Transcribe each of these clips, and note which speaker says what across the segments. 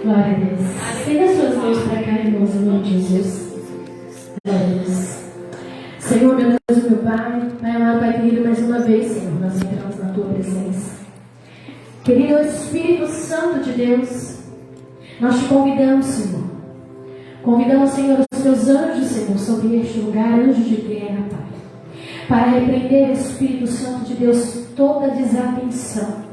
Speaker 1: Glória a Deus. Estenda as suas mãos para cá, irmãos, em nome de Jesus. Glória a Deus. Senhor, meu Deus, meu Pai, Pai amado, Pai querido, mais uma vez, Senhor, nós entramos na Tua presença. Querido Espírito Santo de Deus, nós te convidamos, Senhor. Convidamos, Senhor, os Teus anjos, Senhor, sobre este lugar, anjos de guerra, Pai, para repreender, Espírito Santo de Deus, toda desatenção.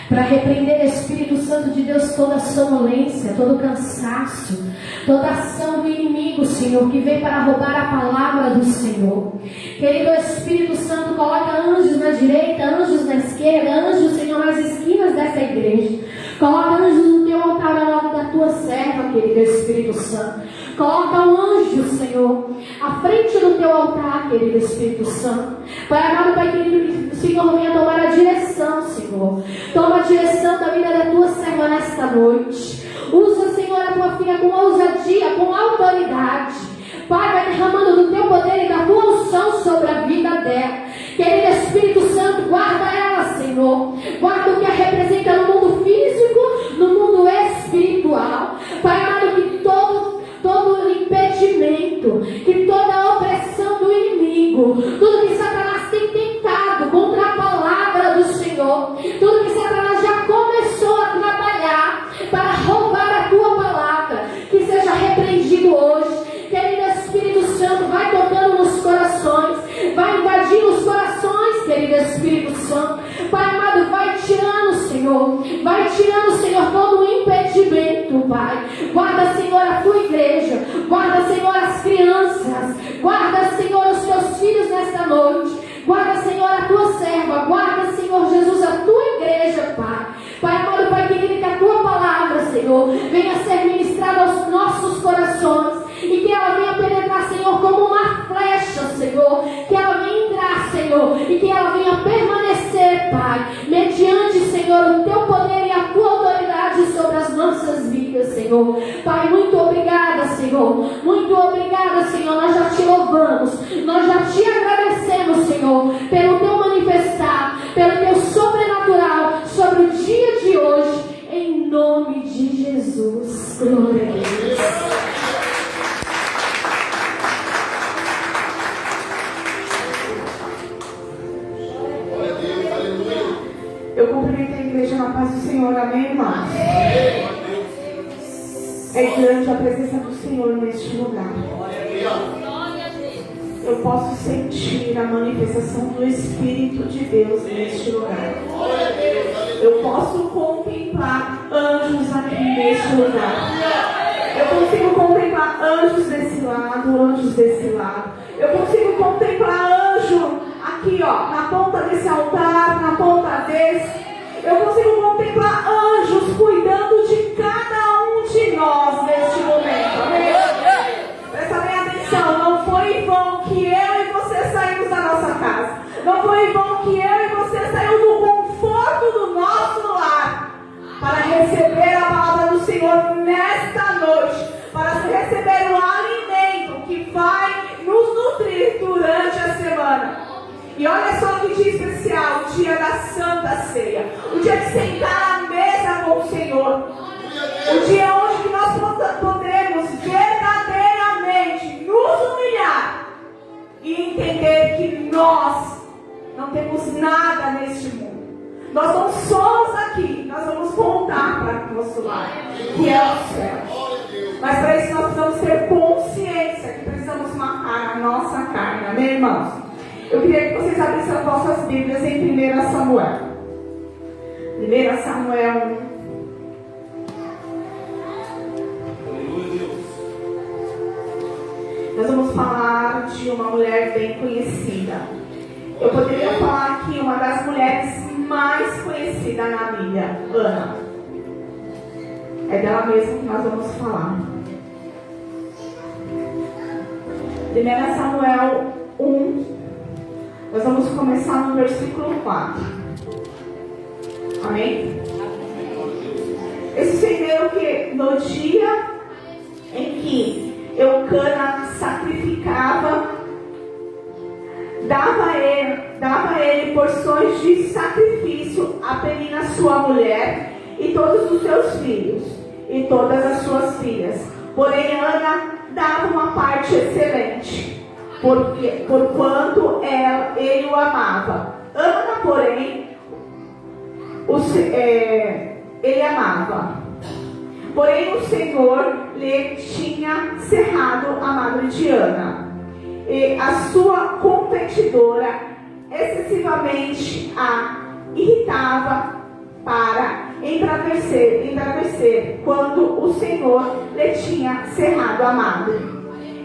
Speaker 1: Para repreender, Espírito Santo de Deus, toda sonolência, todo cansaço, toda ação do inimigo, Senhor, que vem para roubar a palavra do Senhor. Querido Espírito Santo, coloca anjos na direita, anjos na esquerda, anjos, Senhor, nas esquinas dessa igreja. Coloca anjos no teu altar ao lado da tua serva, querido Espírito Santo. Coloca um anjo, Senhor, à frente do teu altar, querido Espírito Santo. Pai amado, Pai querido, que o Senhor venha tomar a direção, Senhor. Toma a direção da vida da tua serva nesta noite. Usa, Senhor, a tua filha com ousadia, com autoridade. Pai, vai derramando do teu poder e da tua unção sobre a vida dela. Querido Espírito Santo, guarda ela, Senhor. Guarda o que a representa no mundo físico, no mundo espiritual. Pai amado, que todo impedimento, que toda opressão do inimigo, tudo que Satanás tem tentado contra a palavra do Senhor, tudo que Satanás já começou a trabalhar para roubar a tua palavra, que seja repreendido hoje. Querido Espírito Santo, vai tocando nos corações, vai invadindo os corações, querido Espírito Santo. Pai amado, vai tirando, Senhor, todo o impedimento, Pai. Guarda, Senhor, a tua igreja, guarda, Senhor, as crianças, guarda, Senhor, os teus filhos nesta noite, guarda, Senhor, a tua serva, guarda, Senhor Jesus, a tua igreja, Pai. Pai amado, Pai querido, que a tua palavra, Senhor, venha ser ministrada aos nossos corações e que ela venha penetrar, Senhor, como uma flecha, Senhor, que ela venha entrar, Senhor, e que ela venha permanecer, Pai, mediante, Senhor, o teu poder e a tua autoridade sobre as nossas vidas, Senhor. Pai, muito obrigada, Senhor, muito obrigada, Senhor. Nós já te louvamos, nós já te agradecemos, Senhor, pelo teu manifestar, pelo teu sobrenatural sobre o dia de hoje, em nome de Jesus. Glória a Deus.
Speaker 2: Eu cumprimento a igreja na paz do Senhor, amém, irmãos? É grande a presença do Senhor neste lugar. Eu posso sentir a manifestação do Espírito de Deus neste lugar. Eu posso contemplar anjos aqui neste lugar. Eu consigo contemplar anjos desse lado, anjos desse lado. Eu consigo contemplar anjo aqui, ó, na ponta desse altar, na ponta desse. Eu consigo contemplar anjos cuidando de cada um de nós neste momento. Amém? Presta bem atenção, não foi em vão que eu e você saímos da nossa casa. Não foi em vão que eu e você saímos do conforto do nosso lar para receber a palavra do Senhor nesta noite, para receber o alimento que vai nos nutrir durante a semana. E olha só que dia especial, o dia da Santa Ceia, o dia de sentar à mesa com o Senhor, o dia onde nós podemos verdadeiramente nos humilhar e entender que nós não temos nada neste mundo. Nós não somos aqui, nós vamos voltar para o nosso lar, que é o céu. Mas para isso nós precisamos ter consciência que precisamos matar a nossa carne, amém, irmãos? Eu queria que vocês abrissem as vossas Bíblias em 1 Samuel. 1 Samuel 1. Nós vamos falar de uma mulher bem conhecida. Eu poderia falar aqui uma das mulheres mais conhecidas na Bíblia, Ana. É dela mesma que nós vamos falar. 1 Samuel 1. Nós vamos começar no versículo 4. Amém? Esses entenderam que no dia em que Eucana sacrificava, dava a ele porções de sacrifício a Penina, sua mulher, e todos os seus filhos. e todas as suas filhas. Porém, Ana dava uma parte excelente, porquanto ele o amava. Ana, porém, ele amava. Porém, o Senhor lhe tinha cerrado a madre de Ana, e a sua competidora excessivamente a irritava para entravecer quando o Senhor lhe tinha cerrado a madre.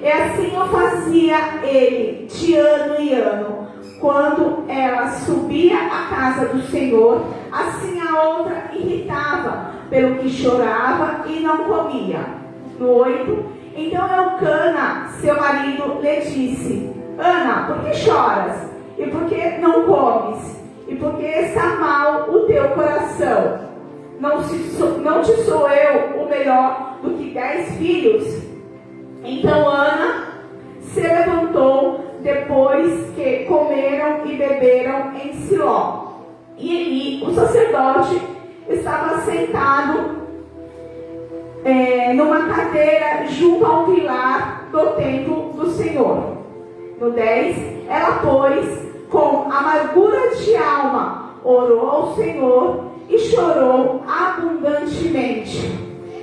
Speaker 2: E assim o fazia ele de ano em ano. Quando ela subia à casa do Senhor, assim a outra irritava, pelo que chorava e não comia. No 8, então Elcana, seu marido, lhe disse: Ana, por que choras? E por que não comes? E por que está mal o teu coração? Não te sou eu o melhor do que 10 filhos? Então Ana se levantou depois que comeram e beberam em Siló. E Eli, o sacerdote, estava sentado numa cadeira junto ao pilar do templo do Senhor. No 10, ela, pois, com amargura de alma, orou ao Senhor e chorou abundantemente.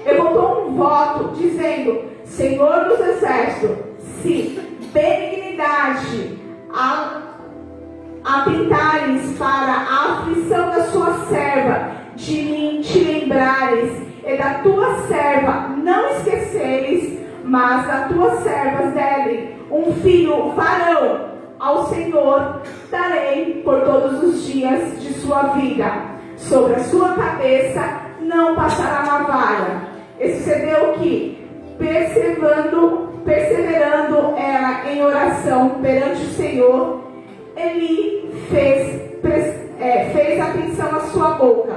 Speaker 2: Levantou um voto, dizendo: Senhor dos exércitos, se benignidade atentares para a aflição da sua serva, de mim te lembrares, e da tua serva não esqueceres, mas a tuas servas derem um filho varão, ao Senhor darei por todos os dias de sua vida. Sobre a sua cabeça não passará navalha. E sucedeu que, perseverando ela em oração perante o Senhor, Eli fez atenção à sua boca,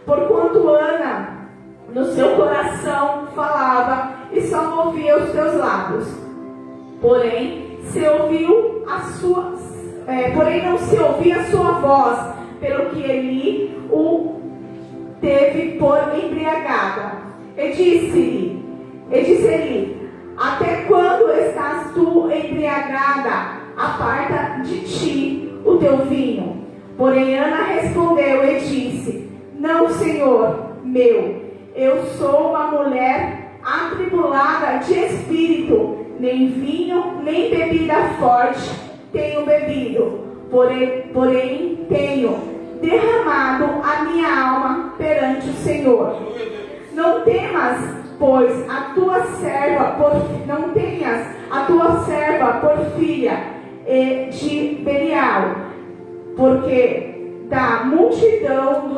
Speaker 2: porquanto Ana no seu coração falava e só movia os seus lábios. Porém não se ouvia a sua voz, pelo que Eli o teve por embriagada. E disse Eli: até quando estás tu embriagada? Aparta de ti o teu vinho. Porém Ana respondeu e disse: não, Senhor meu, eu sou uma mulher atribulada de espírito, nem vinho, nem bebida forte tenho bebido, porém tenho derramado a minha alma perante o Senhor. Não temas, pois, a tua serva por filha de Belial, porque da multidão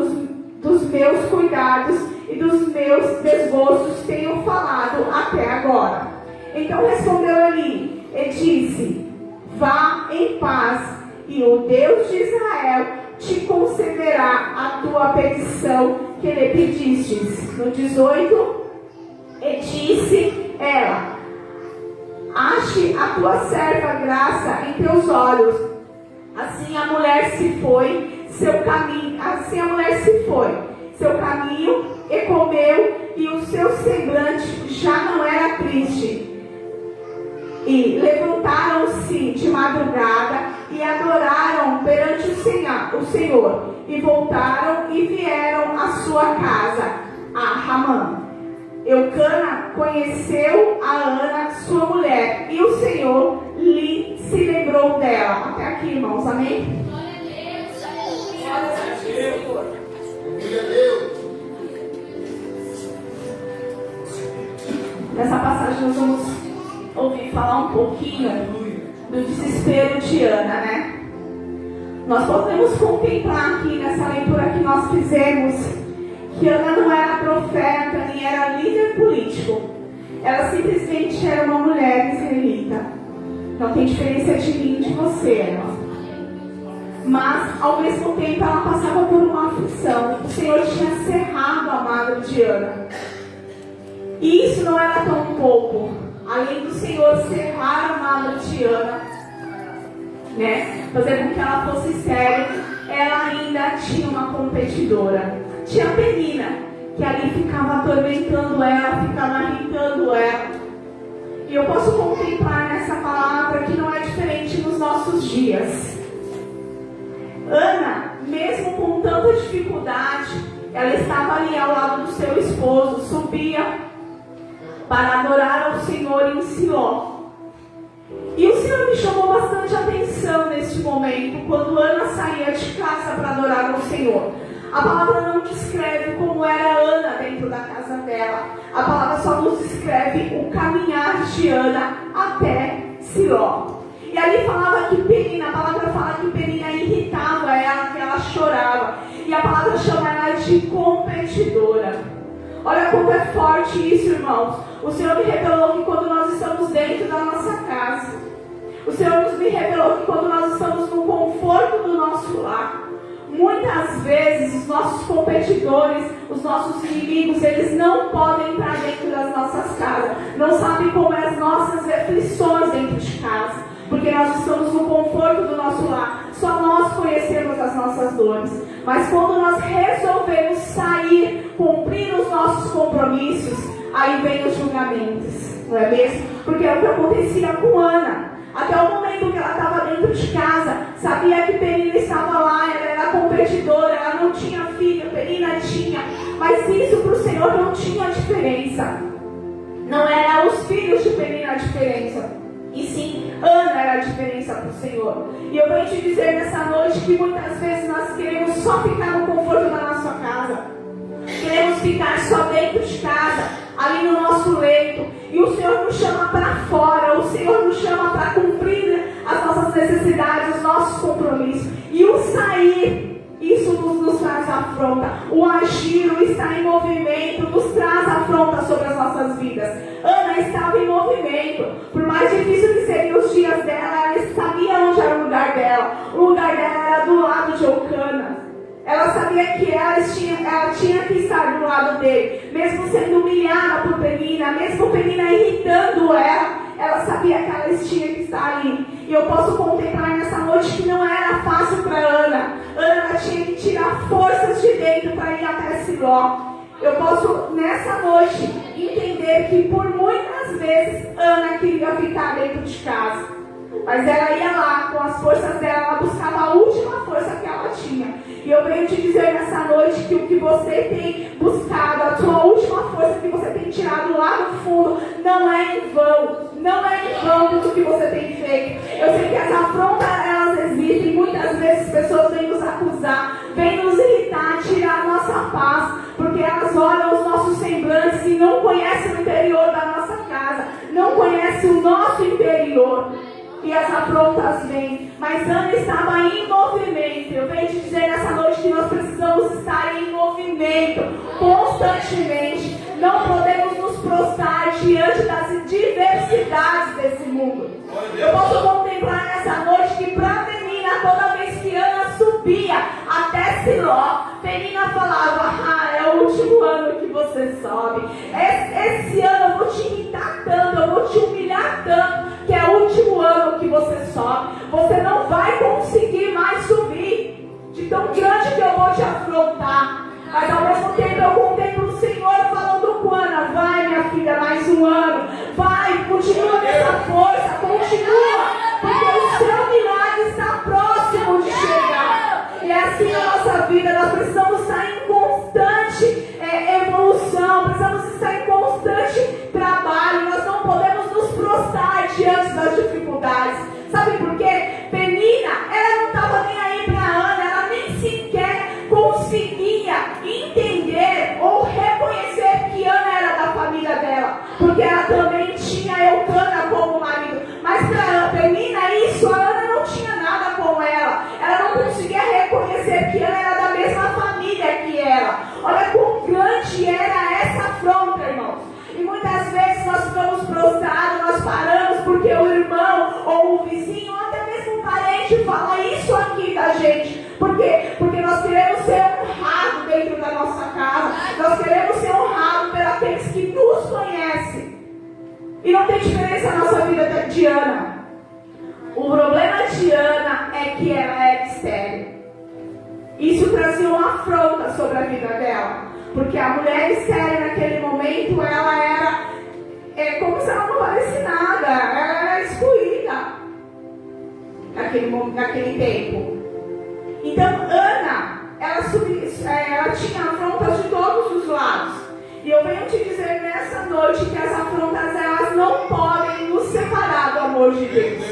Speaker 2: dos meus cuidados e dos meus desgostos tenho falado até agora. Então respondeu Eli e disse: vá em paz, e o Deus de Israel te concederá a tua petição que lhe pedistes. No 18, e disse ela: ache a tua serva graça em teus olhos. Assim a mulher se foi seu caminho e comeu, e o seu semblante já não era triste. E levantaram-se de madrugada e adoraram perante o Senhor, e voltaram e vieram à sua casa, a Ramã. Eucana conheceu a Ana, sua mulher, e o Senhor se lembrou dela. Até aqui, irmãos, amém? Glória a Deus. Glória a Deus. Nessa passagem nós vamos ouvir falar um pouquinho do desespero de Ana, né? Nós podemos contemplar aqui nessa leitura que nós fizemos que Ana não era profeta, nem era líder político. Ela simplesmente era uma mulher israelita. Não tem diferença de mim e de você, irmão. Mas, ao mesmo tempo, ela passava por uma aflição. O Senhor tinha cerrado a madre de Ana. E isso não era tão pouco. Além do Senhor cerrar a madre de Ana, né, fazer com que ela fosse estéril, ela ainda tinha uma competidora. Tinha Penina, que ali ficava atormentando ela, ficava irritando ela. E eu posso contemplar nessa palavra que não é diferente nos nossos dias. Ana, mesmo com tanta dificuldade, ela estava ali ao lado do seu esposo, subia para adorar ao Senhor em Siló. E o Senhor me chamou bastante atenção neste momento, quando Ana saía de casa para adorar ao Senhor. A palavra não descreve como era Ana dentro da casa dela. A palavra só nos descreve o caminhar de Ana até Siló. E ali falava que Penina, a palavra fala que Penina irritava ela, que ela chorava. E a palavra chama ela de competidora. Olha como é forte isso, irmãos. O Senhor me revelou que quando nós estamos dentro da nossa casa, o Senhor me revelou que quando nós estamos no conforto do nosso lar, muitas vezes os nossos competidores, os nossos inimigos, eles não podem entrar dentro das nossas casas. Não sabem como é as nossas aflições dentro de casa, porque nós estamos no conforto do nosso lar. Só nós conhecemos as nossas dores. Mas quando nós resolvemos sair, cumprir os nossos compromissos, aí vem os julgamentos, não é mesmo? Porque é o que acontecia com Ana. Até o momento que ela estava dentro de casa, sabia que Penina estava lá, ela era competidora, ela não tinha filho, Penina tinha. Mas isso para o Senhor não tinha diferença. Não era os filhos de Penina a diferença, e sim Ana era a diferença para o Senhor. E eu venho te dizer nessa noite que muitas vezes nós queremos só ficar no conforto da nossa casa. Queremos ficar só dentro de casa, ali no nosso leito. E o Senhor nos chama para fora. O Senhor nos chama para cumprir as nossas necessidades, os nossos compromissos. E o sair, isso nos traz afronta. O agir, o estar em movimento, nos traz afronta sobre as nossas vidas. Ana estava em movimento. Por mais difícil que seriam os dias dela, ela sabia onde era o lugar dela. O lugar dela era do lado de Eucana. Ela sabia que ela tinha que estar do lado dele. Mesmo sendo humilhada por Penina, mesmo Penina irritando ela sabia que ela tinha que estar ali. E eu posso contemplar nessa noite que não era fácil para Ana. Ana tinha que tirar forças de dentro para ir até Siló. Eu posso nessa noite entender que por muitas vezes Ana queria ficar dentro de casa. Mas ela ia lá, com as forças dela, ela buscava a última força que ela tinha. E eu venho te dizer nessa noite que o que você tem buscado, a sua última força que você tem tirado lá no fundo, não é em vão. Não é em vão tudo que você tem feito. Eu sei que as afrontas, elas existem. Muitas vezes pessoas vêm nos acusar, vêm nos irritar, tirar a nossa paz, porque elas olham os nossos semblantes e não conhecem o interior da nossa casa, não conhecem o nosso interior. E as afrontas vêm, mas Ana estava em movimento. Eu venho te dizer nessa noite que nós precisamos estar em movimento constantemente. Não podemos nos prostrar diante das diversidades desse mundo. Eu posso contemplar nessa noite que para Penina, toda vez que Ana subia até Siló, Penina falava: é o último ano que você sobe. Esse ano eu vou te irritar tanto, eu vou te humilhar tanto, que é o último ano que você sobe. Você não vai conseguir mais subir, de tão grande que eu vou te afrontar. Mas ao mesmo tempo eu contemplo o Senhor falando com Ana: vai, minha filha, mais um ano. Vai, continua nessa força, continua, porque o seu milagre está próximo de chegar. E é assim na nossa vida. Nós precisamos estar em constante evolução, precisamos estar em constante trabalho. Nós não podemos nos prostrar diante das dificuldades. Sabe por quê? Penina, ela não estava nem aí para Ana, ela nem sequer conseguia entender ou reconhecer que Ana era da família dela, porque ela também tinha Eucana como marido. Mas para Penina, isso, a Ana não tinha nada com ela. Ela não conseguia reconhecer que Ana era da mesma família que ela. Olha quão grande era essa afronta, irmãos. E muitas vezes nós ficamos prostrados, nós paramos porque o irmão ou o vizinho, ou até mesmo um parente, fala isso aqui da gente. Por quê? Porque nós queremos ser honrados dentro da nossa casa. Nós queremos ser honrados por aqueles que nos conhecem. E não tem diferença na nossa vida de Ana. O problema de Ana é que ela é estéril. Isso trazia uma afronta sobre a vida dela. Porque a mulher estéril naquele momento, ela era como se ela não valesse nada, ela era excluída naquele tempo. Então Ana, ela tinha afrontas de todos os lados. E eu venho te dizer nessa noite que as afrontas, elas não podem nos separar do amor de Deus.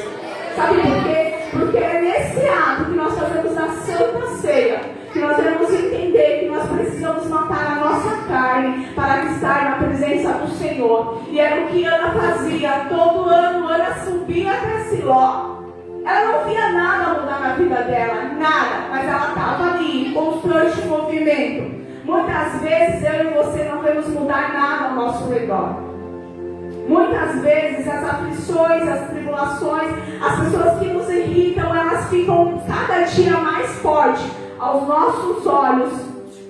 Speaker 2: Sabe por quê? Porque é nesse ato que nós fazemos a Santa Ceia que nós devemos entender que nós precisamos matar a nossa carne para estar na presença do Senhor. E era o que Ana fazia. Todo ano Ana subia até Siló. Ela não via nada mudar na vida dela, nada, mas ela estava ali, em constante movimento. Muitas vezes eu e você não vemos mudar nada ao nosso redor. Muitas vezes as aflições, as tribulações, as pessoas que nos irritam, elas ficam cada dia mais fortes aos nossos olhos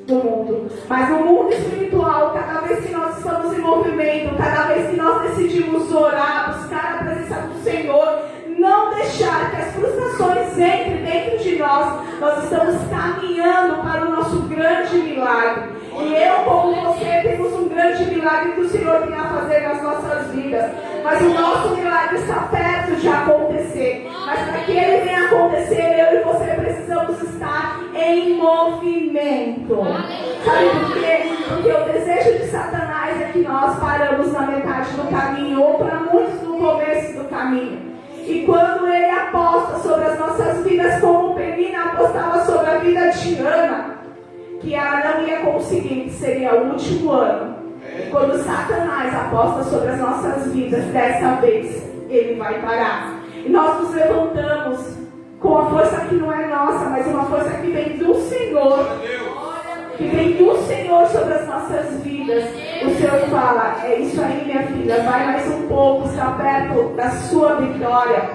Speaker 2: do mundo. Mas no mundo espiritual, cada vez que nós estamos em movimento, cada vez que nós decidimos orar, buscar a presença do Senhor, não deixar que as frustrações entrem dentro de nós estamos caminhando para o nosso grande milagre. E eu, como você, temos um grande milagre que o Senhor tem a fazer nas nossas vidas. Mas o nosso milagre está perto de acontecer. Mas para que ele venha acontecer, eu e você precisamos estar em movimento. Sabe por quê? Porque o desejo de Satanás é que nós paramos na metade do caminho, ou para muitos no começo do caminho. E quando ele aposta sobre as nossas vidas, como Penina apostava sobre a vida de Ana, que ela não ia conseguir, que seria o último ano. E quando Satanás aposta sobre as nossas vidas, dessa vez, ele vai parar. E nós nos levantamos com a força que não é nossa, mas uma força que vem do Senhor. Que vem do Senhor sobre as nossas vidas. O Senhor fala: é isso aí, minha filha, vai mais um pouco, está perto da sua vitória.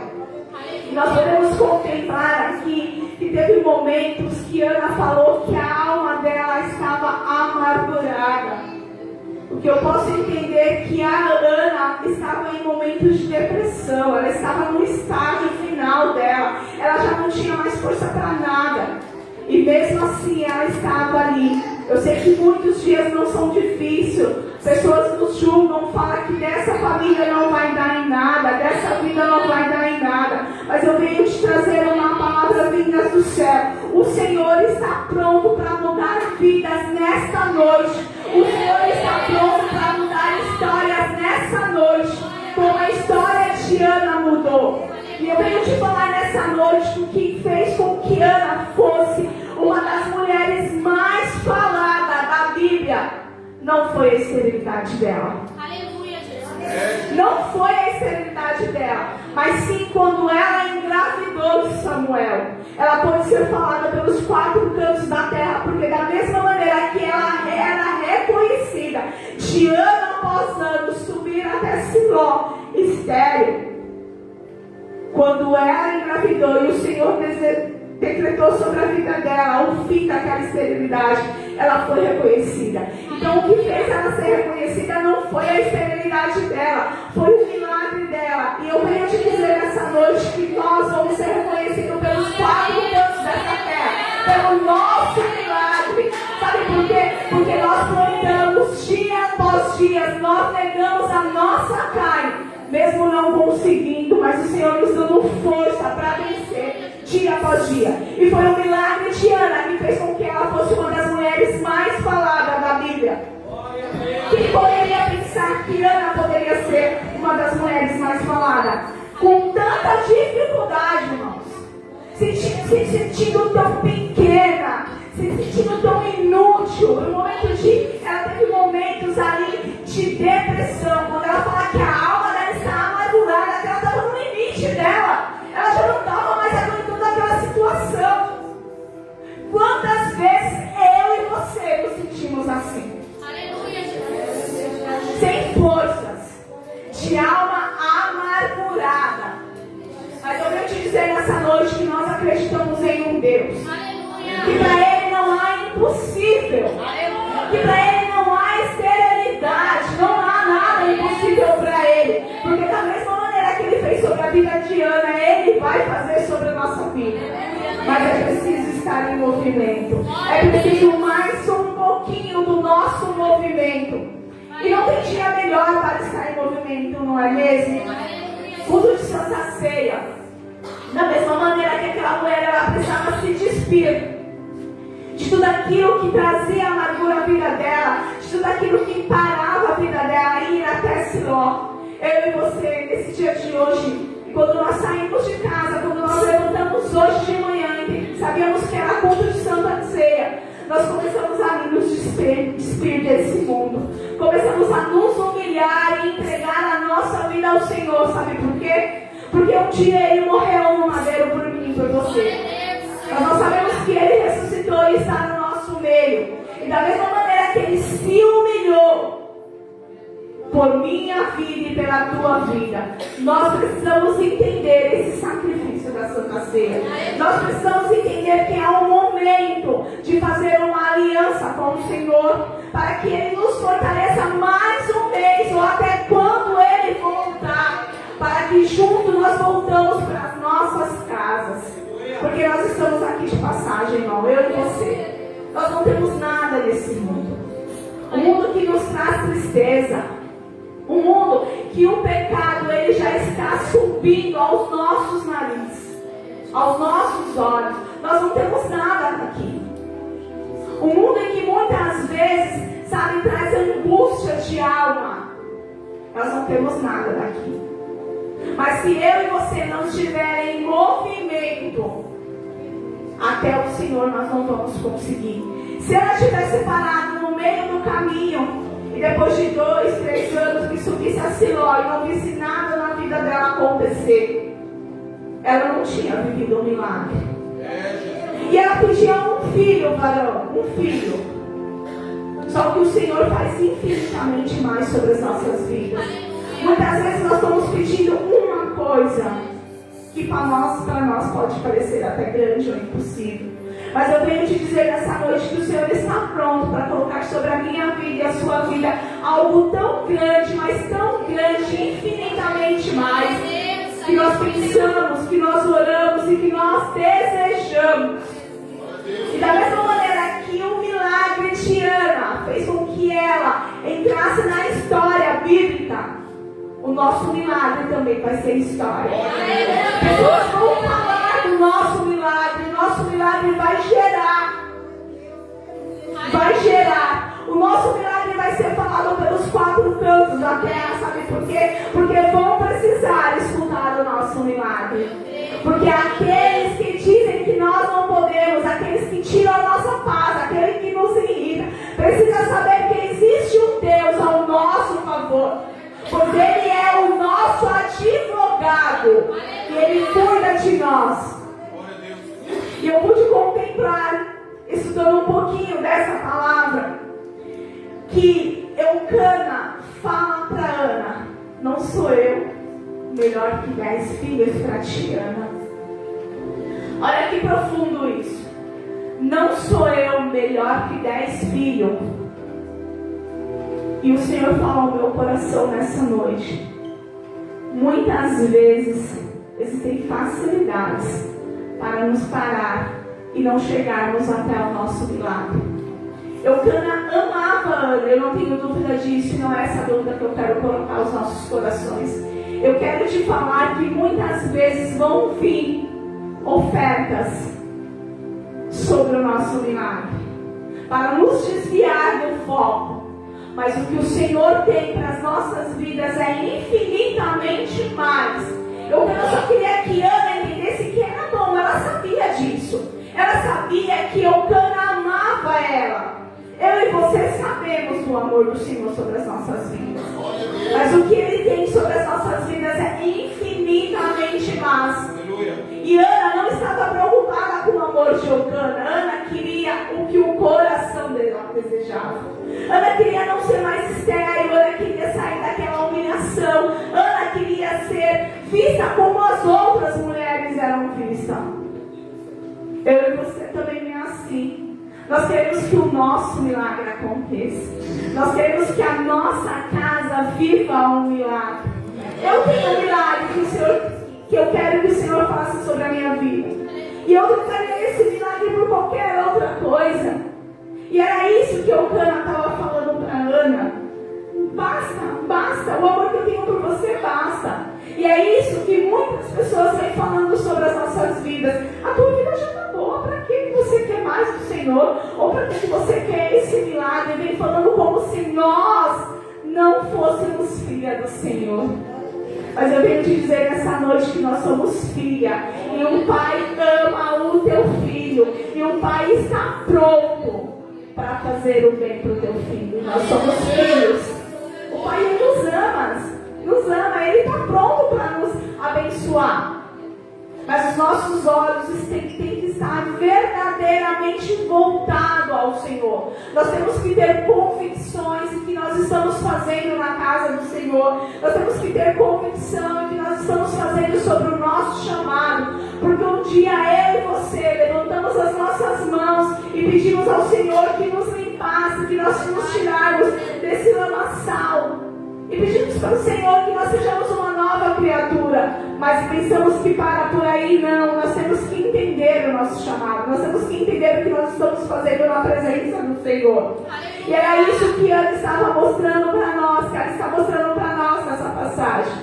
Speaker 2: E nós podemos contemplar aqui que teve momentos que Ana falou que a alma dela estava amargurada. O que eu posso entender é que a Ana estava em momentos de depressão, ela estava no estágio final dela, ela já não tinha mais força para nada. E mesmo assim ela estava ali. Eu sei que muitos dias não são difíceis. Pessoas nos julgam, falam que dessa família não vai dar em nada, dessa vida não vai dar em nada. Mas eu venho te trazer uma palavra vinda do céu. O Senhor está pronto para mudar vidas nesta noite. O Senhor está pronto para mudar histórias nessa noite, como a história de Ana mudou. E eu venho te falar nessa noite o que fez com que Ana fosse uma das mulheres mais faladas da Bíblia. Não foi a esterilidade dela.
Speaker 3: Aleluia, Jesus.
Speaker 2: Não foi a esterilidade dela, mas sim quando ela engravidou de Samuel. Ela pôde ser falada pelos 4 cantos da terra, porque da mesma maneira que ela era reconhecida, de ano após ano, subir até Siló, estéril. Quando ela engravidou e o Senhor decretou sobre a vida dela o fim daquela esterilidade, ela foi reconhecida. Então o que fez ela ser reconhecida não foi a esterilidade dela, foi o milagre dela. E eu venho te dizer nessa noite que nós vamos ser reconhecidos pelos 4 cantos dessa terra, pelo nosso milagre. Sabe por quê? Porque nós plantamos dia após dia, nós negamos a nossa carne, mesmo não conseguindo, mas o Senhor nos dando força para vencer dia após dia. E foi o milagre de Ana que fez com que ela fosse uma das mulheres mais faladas da Bíblia. Quem poderia pensar que Ana poderia ser uma das mulheres mais faladas? Com tanta dificuldade, irmãos, se sentindo tão pequena, se sentindo tão inútil. Ela teve momentos ali de depressão, quando ela fala que a alma dela está amargurada, que ela estava no limite dela, ela já não estava mais aguentando aquela situação. Quantas vezes eu e você nos sentimos assim?
Speaker 3: Aleluia, Jesus.
Speaker 2: Sem forças, de alma amargurada. Mas eu venho te dizer nessa noite que nós acreditamos em um Deus.
Speaker 3: Aleluia.
Speaker 2: Que para Ele não há impossível.
Speaker 3: Aleluia.
Speaker 2: Que para Ele não há esterilidade. Não há nada impossível para Ele. Porque da mesma maneira que Ele fez sobre a vida de Ana, Ele vai fazer sobre a nossa vida. Mas é preciso estar em movimento. É preciso mais um pouquinho do nosso momento, não é mesmo? Culto de Santa Ceia. Da mesma maneira que aquela mulher, ela precisava se despir de tudo aquilo que trazia amargura à vida dela, de tudo aquilo que parava a vida dela, ir até Siló. Eu e você, nesse dia de hoje, quando nós saímos de casa, quando nós levantamos hoje de manhã, sabíamos que era culto de Santa Ceia, nós começamos a nos despir desse mundo. Começamos a nos humilhar e entregar a nossa vida ao Senhor. Sabe por quê? Porque um dia Ele morreu no madeiro por mim e por você. Nós sabemos que Ele ressuscitou e está no nosso meio. E da mesma maneira que Ele se humilhou por minha vida e pela tua vida, nós precisamos entender esse sacrifício da Santa Ceia. Nós precisamos entender que é um momento de fazer uma aliança com o Senhor, para que Ele nos fortaleça mais um mês, ou até quando Ele voltar, para que juntos nós voltamos para as nossas casas. Porque nós estamos aqui de passagem, irmão, eu e você. Nós não temos nada nesse mundo. Um mundo que nos traz tristeza. Um mundo que o pecado, ele já está subindo aos nossos narizes, aos nossos olhos. Nós não temos nada aqui. Um mundo em que muitas vezes, sabe, traz angústia de alma. Nós não temos nada daqui. Mas se eu e você não estiverem em movimento, até o Senhor nós não vamos conseguir. Se ela tivesse parado no meio do caminho, e depois de 2, 3 anos que subisse a Siló e não visse nada na vida dela acontecer, ela não tinha vivido um milagre. E ela pedia um filho, varão, um filho. Só que o Senhor faz infinitamente mais sobre as nossas vidas. Muitas vezes nós estamos pedindo uma coisa que para nós pode parecer até grande ou impossível. Mas eu venho te dizer nessa noite que o Senhor está pronto para colocar sobre a minha vida e a sua vida algo tão grande, mas tão grande, infinitamente mais, que nós pensamos, que nós oramos e que nós desejamos. E da mesma maneira que o milagre de Ana fez com que ela entrasse na história bíblica, o nosso milagre também vai ser história. Pessoas vão falar do nosso milagre. O nosso milagre vai gerar. O nosso milagre vai ser falado pelos 4 cantos da terra. Sabe por quê? Porque vão precisar escutar o nosso milagre. Porque aqueles que dizem que nós não podemos, aqueles que tiram a nossa paz, aquele que nos irrita, precisa saber que existe um Deus ao nosso favor. Pois Ele é o nosso advogado. E Ele cuida de nós. E eu pude contemplar, estudando um pouquinho dessa palavra, que Eucana fala para Ana: não sou eu melhor que 10 filhos para ti, Ana. Olha que profundo isso. Não sou eu melhor que 10 filhos. E o Senhor fala ao meu coração nessa noite. Muitas vezes existem facilidades para nos parar e não chegarmos até o nosso milagre. Eucana amava Ana, eu não tenho dúvida disso, e não é essa dúvida que eu quero colocar aos nossos corações. Eu quero te falar que muitas vezes vão vir ofertas sobre o nosso milagre, para nos desviar do foco. Mas o que o Senhor tem para as nossas vidas é infinitamente mais. Eu só queria que Ana entendesse que era bom. Ela sabia disso. Ela sabia que Eucana amava ela. Eu e você sabemos do amor do Senhor sobre as nossas vidas. Mas o que Ele tem sobre as nossas vidas é infinitamente mais. E Ana não estava preocupada com o amor de Eucana. Ana queria o que o coração dela desejava. Ana queria não ser mais estéril. Ana queria sair daquela humilhação. Ana queria ser vista como as outras mulheres eram vistas. Eu e você também é assim. Nós queremos que o nosso milagre aconteça. Nós queremos que a nossa casa viva um milagre. Eu tenho um milagre que eu quero que o Senhor faça sobre a minha vida. E eu trocaria esse milagre por qualquer outra coisa. E era isso que Eucana estava falando para Ana. Basta. O amor que eu tenho por você basta. E é isso que muitas pessoas vêm falando sobre as nossas vidas. A tua vida já está boa, para que você quer mais do Senhor? Ou para que você quer esse milagre? Vem falando como se nós não fôssemos filha do Senhor. Mas eu venho te dizer nessa noite que nós somos filha. E um pai ama o teu filho. E um pai está pronto para fazer o bem para o teu filho. Nós somos filhos. O pai nos ama. Ele está pronto para nos abençoar. Mas os nossos olhos têm que estar verdadeiramente voltados ao Senhor. Nós temos que ter convicções em que nós estamos fazendo na casa do Senhor. Nós temos que ter convicção em que nós estamos fazendo sobre o nosso chamado. Porque um dia eu e você levantamos as nossas mãos e pedimos ao Senhor que nos limpasse, que nós nos tirarmos desse lamaçal. E pedimos para o Senhor que nós sejamos uma nova criatura. Mas pensamos que para por aí não. Nós temos que entender o nosso chamado. Nós temos que entender o que nós estamos fazendo na presença do Senhor. E era isso que Ana estava mostrando para nós. Que ela está mostrando para nós nessa passagem.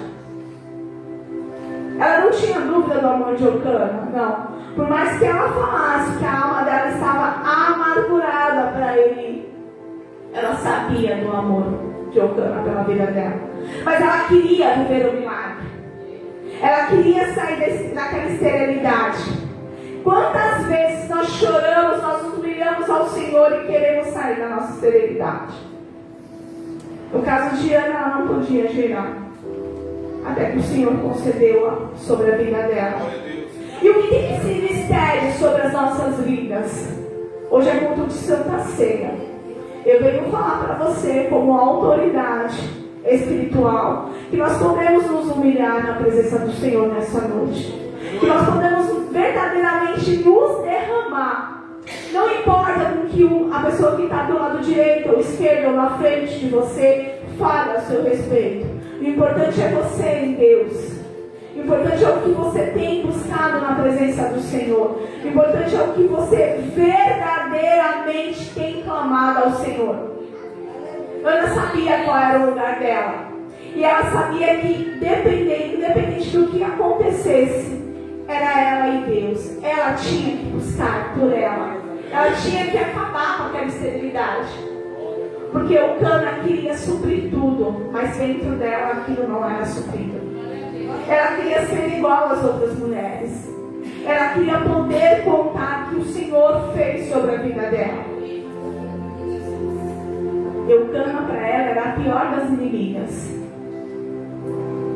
Speaker 2: Ela não tinha dúvida do amor de Eucana. Não. Por mais que ela falasse que a alma dela estava amargurada para ele, ela sabia do amor de Eucana pela vida dela. Mas ela queria viver o milagre. Ela queria sair daquela esterilidade. Quantas vezes nós choramos, nós nos humilhamos ao Senhor e queremos sair da nossa esterilidade? No caso de Ana, ela não podia gerar. Até que o Senhor concedeu-a sobre a vida dela. E o que tem esse mistério sobre as nossas vidas? Hoje é culto de Santa Ceia. Eu venho falar para você, como autoridade espiritual, que nós podemos nos humilhar na presença do Senhor nessa noite. Que nós podemos verdadeiramente nos derramar. Não importa com que a pessoa que está do lado direito ou esquerdo ou na frente de você fale a seu respeito. O importante é você em Deus. O importante é o que você tem buscado na presença do Senhor. O importante é o que você verdadeiramente tem clamado ao Senhor. Ana sabia qual era o lugar dela. E ela sabia que, independente do que acontecesse, era ela e Deus. Ela tinha que buscar por ela. Ela tinha que acabar com aquela esterilidade. Porque Eucana queria suprir tudo, mas dentro dela aquilo não era suprido. Ela queria ser igual às outras mulheres. Ela queria poder contar o que o Senhor fez sobre a vida dela. Eucana para ela era a pior das inimigas.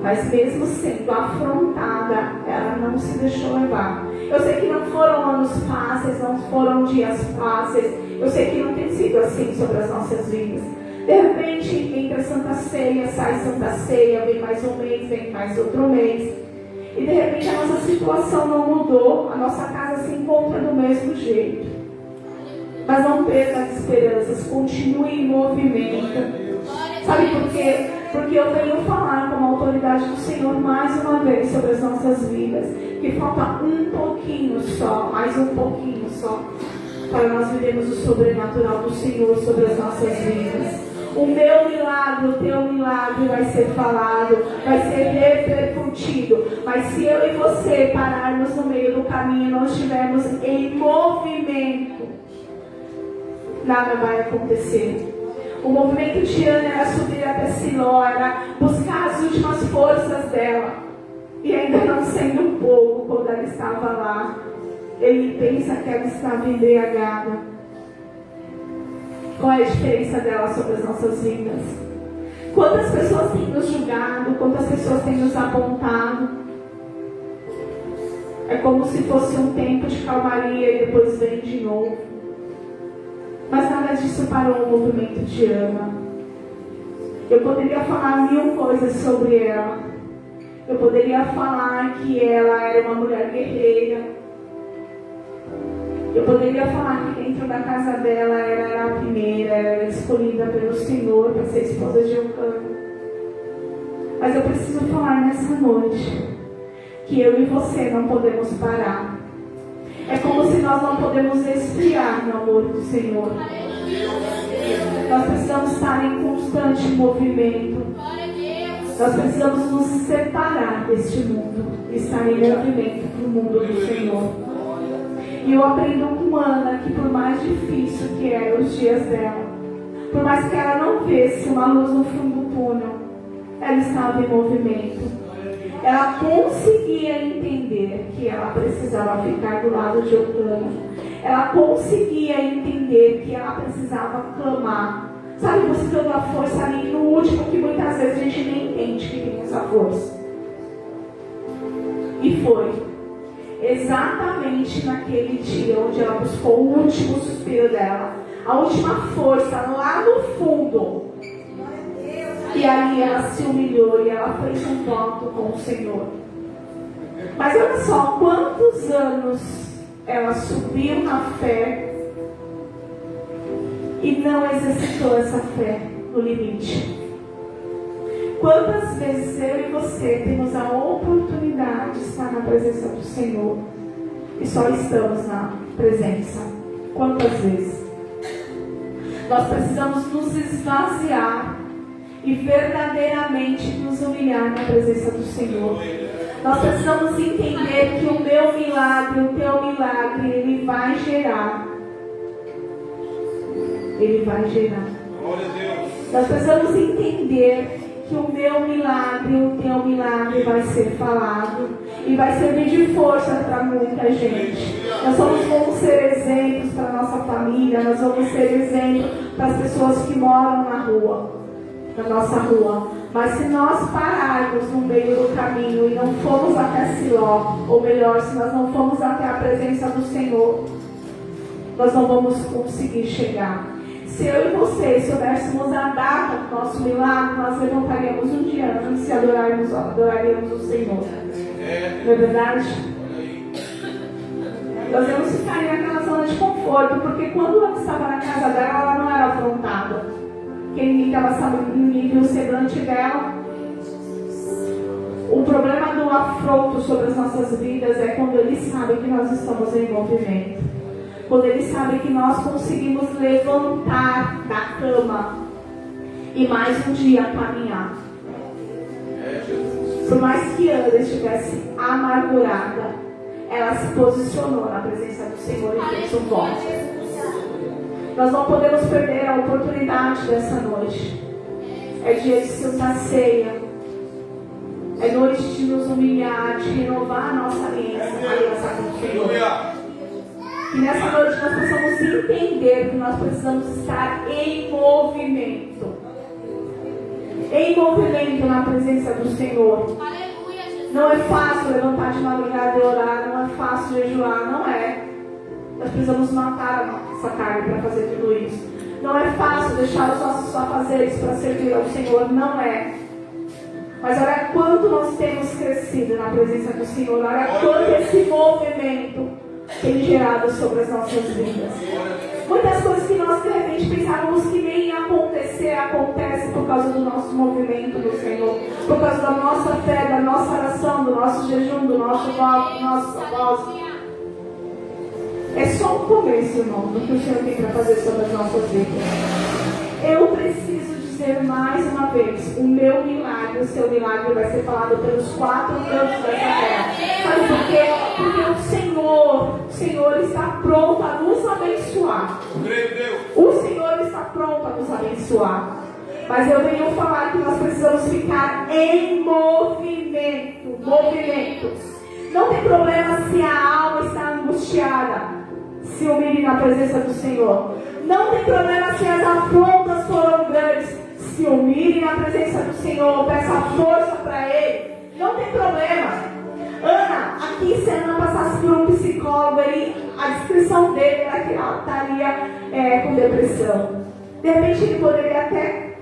Speaker 2: Mas mesmo sendo afrontada, ela não se deixou levar. Eu sei que não foram anos fáceis, não foram dias fáceis. Eu sei que não tem sido assim sobre as nossas vidas. De repente, entra Santa Ceia, sai Santa Ceia, vem mais um mês, vem mais outro mês. E de repente a nossa situação não mudou, a nossa casa se encontra do mesmo jeito. Mas não perca as esperanças, continue em movimento. Sabe por quê? Porque eu venho falar como autoridade do Senhor mais uma vez sobre as nossas vidas. Que falta um pouquinho só, mais um pouquinho só, para nós vivermos o sobrenatural do Senhor sobre as nossas vidas. O meu milagre, o teu milagre vai ser falado, vai ser repercutido. Mas se eu e você pararmos no meio do caminho e não estivermos em movimento, nada vai acontecer. O movimento de Ana era subir até Siló, era buscar as últimas forças dela. E ainda não sendo pouco, quando ela estava lá, ele pensa que ela estava embriagada. Qual é a diferença dela sobre as nossas vidas? Quantas pessoas têm nos julgado? Quantas pessoas têm nos apontado? É como se fosse um tempo de calmaria e depois vem de novo. Mas nada disso parou o movimento de Ana. Eu poderia falar 1000 coisas sobre ela. Eu poderia falar que ela era uma mulher guerreira. Eu poderia falar que dentro da casa dela ela era a primeira, ela era escolhida pelo Senhor para ser esposa de Eucana. Mas eu preciso falar nessa noite que eu e você não podemos parar. É como se nós não podemos esfriar no amor do Senhor. Nós precisamos estar em constante movimento. Nós precisamos nos separar deste mundo e estar em movimento para o mundo do Senhor. E eu aprendo com Ana que por mais difícil que eram os dias dela, por mais que ela não visse uma luz no fundo do túnel, ela estava em movimento. Ela conseguia entender que ela precisava ficar do lado de Eucana. Ela conseguia entender que ela precisava clamar. Sabe, buscando a força ali no último, que muitas vezes a gente nem entende que tem essa força. E foi exatamente naquele dia onde ela buscou o último suspiro dela, a última força lá no fundo. E ali ela se humilhou e ela fez um voto com o Senhor. Mas olha só, quantos anos ela subiu na fé e não exercitou essa fé no limite. Quantas vezes eu e você temos a oportunidade de estar na presença do Senhor e só estamos na presença? Quantas vezes? Nós precisamos nos esvaziar e verdadeiramente nos humilhar na presença do Senhor. Nós precisamos entender que o meu milagre, o teu milagre, ele vai gerar. Ele vai gerar. Nós precisamos entender que o meu milagre, o teu milagre vai ser falado e vai servir de força para muita gente. Nós vamos ser exemplos para a nossa família, nós vamos ser exemplos para as pessoas que moram na rua, na nossa rua. Mas se nós pararmos no meio do caminho e não formos até Siló, ou melhor, se nós não formos até a presença do Senhor, nós não vamos conseguir chegar. Se eu e você soubéssemos a data do nosso milagre, nós levantaríamos um dia antes e adoraríamos o Senhor. Não é verdade? Nós íamos ficar naquela zona de conforto, porque quando ela estava na casa dela, ela não era afrontada. Quem estava sabendo o nível semblante dela. O problema do afronto sobre as nossas vidas é quando eles sabem que nós estamos em movimento. Quando eles sabem que nós conseguimos levantar da cama e mais um dia caminhar. Por mais que Ana estivesse amargurada, ela se posicionou na presença do Senhor e fez um voto. Nós não podemos perder a oportunidade dessa noite. É dia de Santa Ceia. É noite de nos humilhar, de renovar a nossa aliança com o Senhor. Que nessa noite nós possamos entender que nós precisamos estar em movimento. Em movimento na presença do Senhor. Não é fácil levantar de madrugada e orar, não é fácil jejuar, não é. Nós precisamos matar a nossa carne para fazer tudo isso. Não é fácil deixar os nossos afazeres para servir ao Senhor, não é. Mas olha quanto nós temos crescido na presença do Senhor, olha quanto esse movimento tem gerado sobre as nossas vidas. Muitas coisas que nós de repente pensávamos que nem ia acontecer, acontece por causa do nosso movimento do Senhor, por causa da nossa fé, da nossa oração, do nosso jejum, do nosso voto, do nosso propósito. É só um começo, irmão, do que o Senhor tem para fazer sobre as nossas vidas. Eu preciso dizer mais uma vez, o meu milagre, o seu milagre vai ser falado pelos 4 cantos dessa terra. Sabe por quê? Porque o Senhor está pronto a nos abençoar. O Senhor está pronto a nos abençoar. Mas eu venho falar que nós precisamos ficar em movimento. Movimento. Não tem problema se a alma está angustiada. Se humilhe na presença do Senhor. Não tem problema se as afrontas foram grandes. Se humilhe na presença do Senhor. Peça força para Ele. Não tem problema. Ana, aqui se Ana passasse por um psicólogo, a descrição dele era que ela estaria com depressão. De repente ele poderia até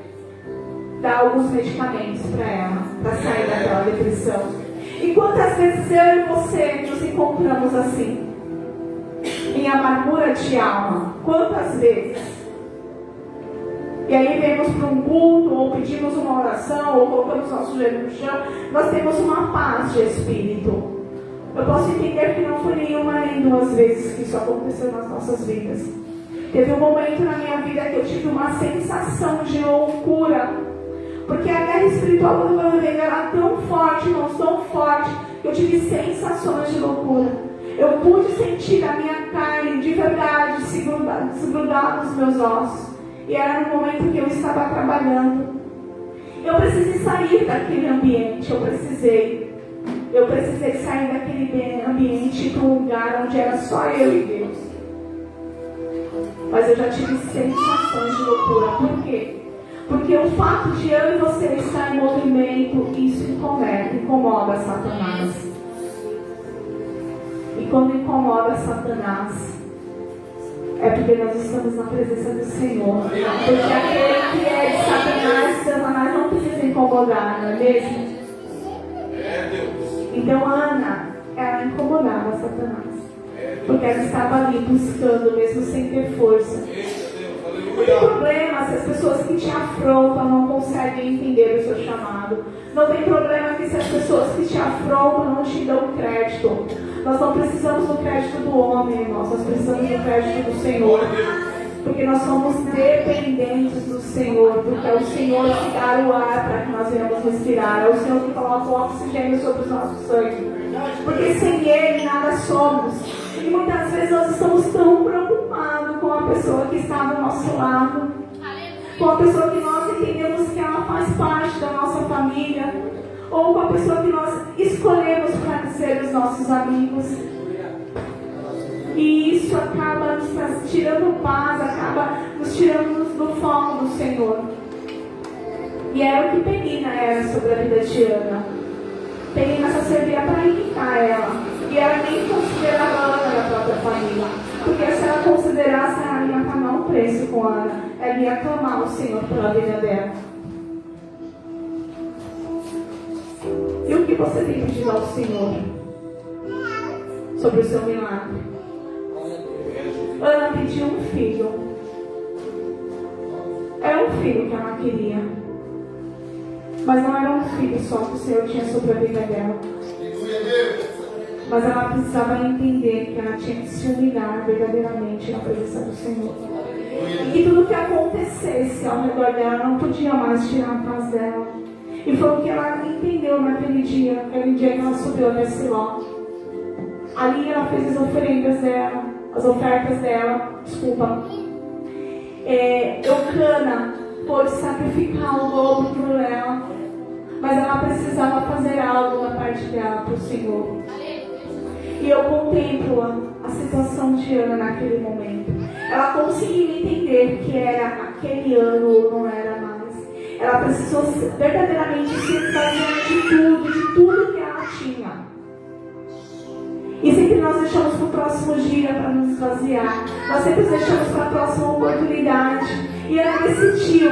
Speaker 2: dar alguns medicamentos para ela, para sair daquela depressão. E quantas vezes eu e você nos encontramos assim, em amargura de alma? Quantas vezes? E aí vemos para um culto, ou pedimos uma oração, ou colocamos nosso joelho no chão, nós temos uma paz de espírito. Eu posso entender que não foi nenhuma nem 2 vezes que isso aconteceu nas nossas vidas. Teve um momento na minha vida que eu tive uma sensação de loucura, Porque a guerra espiritual que eu estava vivendo era tão forte, irmãos, tão forte, que eu tive sensações de loucura. Eu pude sentir a minha carne de verdade se grudar nos meus ossos. E era no momento que eu estava trabalhando. Eu precisei sair daquele ambiente, eu precisei sair daquele ambiente para um lugar onde era só eu e Deus. Mas eu já tive sensações de loucura. Por quê? Porque o fato de eu e você estar em movimento, isso incomoda Satanás. E quando incomoda Satanás, é porque nós estamos na presença do Senhor. Porque aquele que é de Satanás não precisa incomodar, não é mesmo? Então Ana, ela incomodava Satanás. Porque ela estava ali buscando, mesmo sem ter força. Não tem problema se as pessoas que te afrontam não conseguem entender o seu chamado. Não tem problema que se as pessoas que te afrontam não te dão crédito. Nós não precisamos do crédito do homem, irmãos. Nós precisamos do crédito do Senhor. Porque nós somos dependentes do Senhor. Porque é o Senhor que dá o ar para que nós venhamos respirar. É o Senhor que coloca o oxigênio sobre os nossos sangue. Porque sem Ele nada somos. E muitas vezes nós estamos tão preocupados com a pessoa que está do nosso lado. Com a pessoa que nós entendemos que ela faz parte da nossa família. Ou com a pessoa que nós escolhemos para ser os nossos amigos. E isso acaba nos tirando paz, acaba nos tirando do foco do Senhor. E era o que Penina era sobre a vida de Ana. Penina só servia para irritar ela. E ela nem considerava a Ana da própria família. Porque se ela considerasse, ela ia pagar um preço com a Ana. Ela ia clamar ao Senhor pela vida dela. E o que você tem pedido ao Senhor sobre o seu milagre? Ana pediu um filho. Era um filho que ela queria. Mas não era um filho só que o Senhor tinha sobre a vida dela. Mas ela precisava entender que ela tinha que se humilhar verdadeiramente na presença do Senhor. E que tudo que acontecesse ao redor dela não podia mais tirar a paz dela. E foi o que ela entendeu naquele dia que ela subiu até Siló. Ali ela fez as ofertas dela, Eucana pôde sacrificar o dobro por ela, mas ela precisava fazer algo da parte dela para o Senhor. E eu contemplo a situação de Ana naquele momento. Ela conseguiu entender que era aquele ano ou não era mais. Ela precisou verdadeiramente se esvaziar de tudo que ela tinha. E sempre nós deixamos para o próximo dia para nos esvaziar. Nós sempre deixamos para a próxima oportunidade. E ela decidiu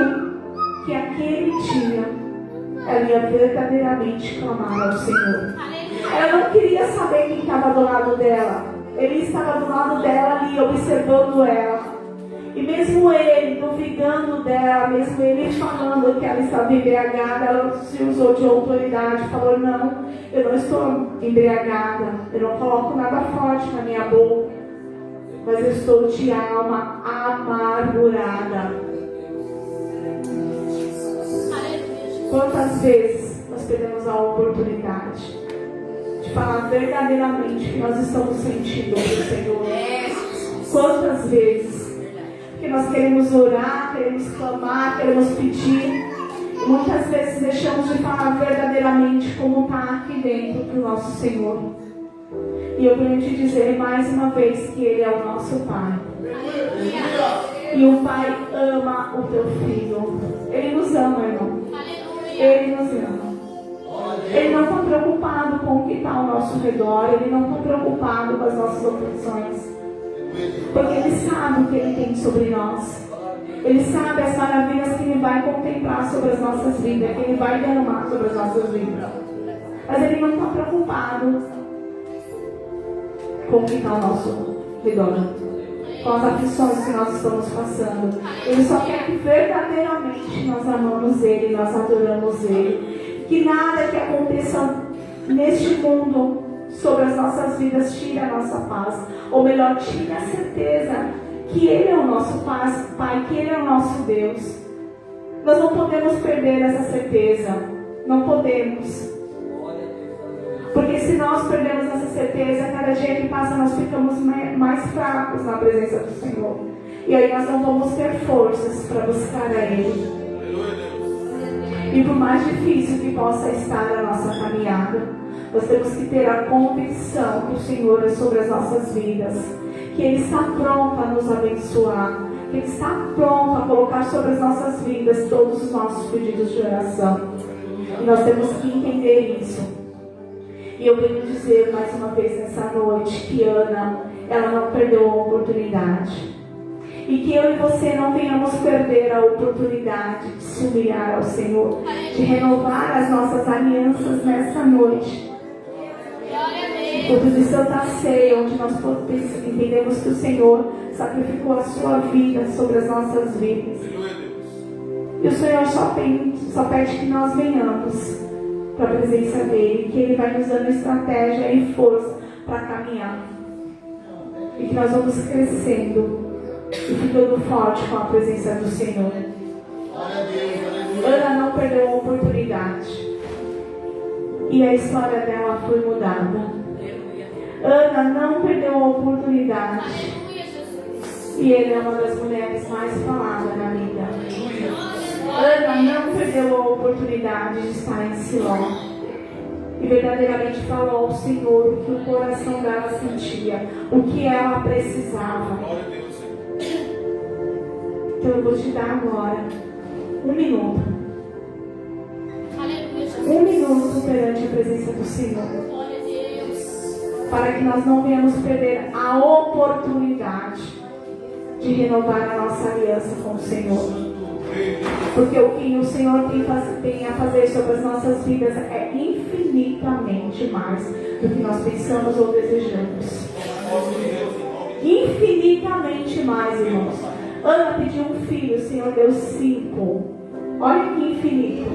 Speaker 2: que aquele dia ela ia verdadeiramente clamar ao Senhor. Ela não queria saber quem estava do lado dela. Ele estava do lado dela ali, observando ela. E mesmo ele duvidando dela, mesmo ele falando que ela estava embriagada, ela se usou de autoridade, falou: não, eu não estou embriagada, eu não coloco nada forte na minha boca, mas eu estou de alma amargurada. Quantas vezes nós perdemos a oportunidade de falar verdadeiramente o que nós estamos sentindo do Senhor? Quantas vezes que nós queremos orar, queremos clamar, queremos pedir, muitas vezes deixamos de falar verdadeiramente como está aqui dentro do nosso Senhor. E eu venho te dizer mais uma vez que Ele é o nosso Pai. E o Pai ama o teu filho. Ele nos ama, irmão. Ele nos ama. Ele não está preocupado com o que está ao nosso redor. Ele não está preocupado com as nossas opções. Porque Ele sabe o que Ele tem sobre nós. Ele sabe as maravilhas que Ele vai contemplar sobre as nossas vidas, que Ele vai derramar sobre as nossas vidas. Mas Ele não está preocupado com o que está ao nosso redor, com as aflições que nós estamos passando. Ele só quer que verdadeiramente nós amamos Ele, nós adoramos Ele. Que nada que aconteça neste mundo sobre as nossas vidas tire a nossa paz. Ou melhor, tire a certeza que Ele é o nosso Pai, que Ele é o nosso Deus. Nós não podemos perder essa certeza. Não podemos. Porque se nós perdemos essa certeza, cada dia que passa nós ficamos mais fracos na presença do Senhor. E aí nós não vamos ter forças para buscar a Ele. E por mais difícil que possa estar a nossa caminhada, nós temos que ter a convicção que o Senhor é sobre as nossas vidas. Que Ele está pronto a nos abençoar. Que Ele está pronto a colocar sobre as nossas vidas todos os nossos pedidos de oração. E nós temos que entender isso. E eu venho dizer mais uma vez nessa noite que Ana, ela não perdeu a oportunidade. E que eu e você não venhamos perder a oportunidade de se humilhar ao Senhor, de renovar as nossas alianças nessa noite. Culto de Santa Ceia, onde nós entendemos que o Senhor sacrificou a sua vida sobre as nossas vidas. E o Senhor só pede que nós venhamos para a presença dEle, que Ele vai nos dando estratégia e força para caminhar. E que nós vamos crescendo e ficando forte com a presença do Senhor. Ana não perdeu a oportunidade. E a história dela foi mudada. Ana não perdeu a oportunidade. E ele é uma das mulheres mais faladas na vida. Ana não perdeu a oportunidade de estar em Siló. E verdadeiramente falou ao Senhor o que o coração dela sentia, o que ela precisava. Então eu vou te dar agora 1 minuto. 1 minuto perante a presença do Senhor. Para que nós não venhamos perder a oportunidade de renovar a nossa aliança com o Senhor. Porque o que o Senhor tem a fazer sobre as nossas vidas é infinitamente mais do que nós pensamos ou desejamos. Infinitamente mais, irmãos. Ana pediu um filho, o Senhor deu 5. Olha que infinito.